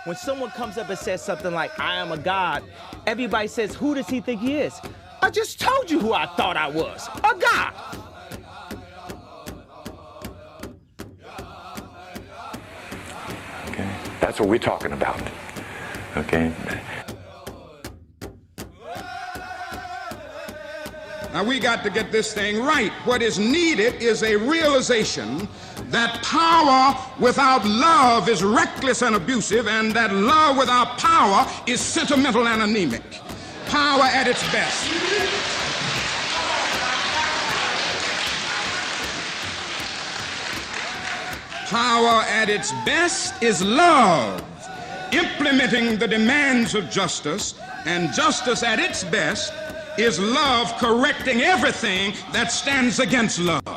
when someone comes up and says something like, I am a God, everybody says, who does he think he is? I just told you who I thought I was, a God. Okay, that's what we're talking about, okay? Now we got to get this thing right. What is needed is a realization that power without love is reckless and abusive, and that love without power is sentimental and anemic. Power at its best. Power at its best is love, implementing the demands of justice, and justice at its best is love correcting everything that stands against love.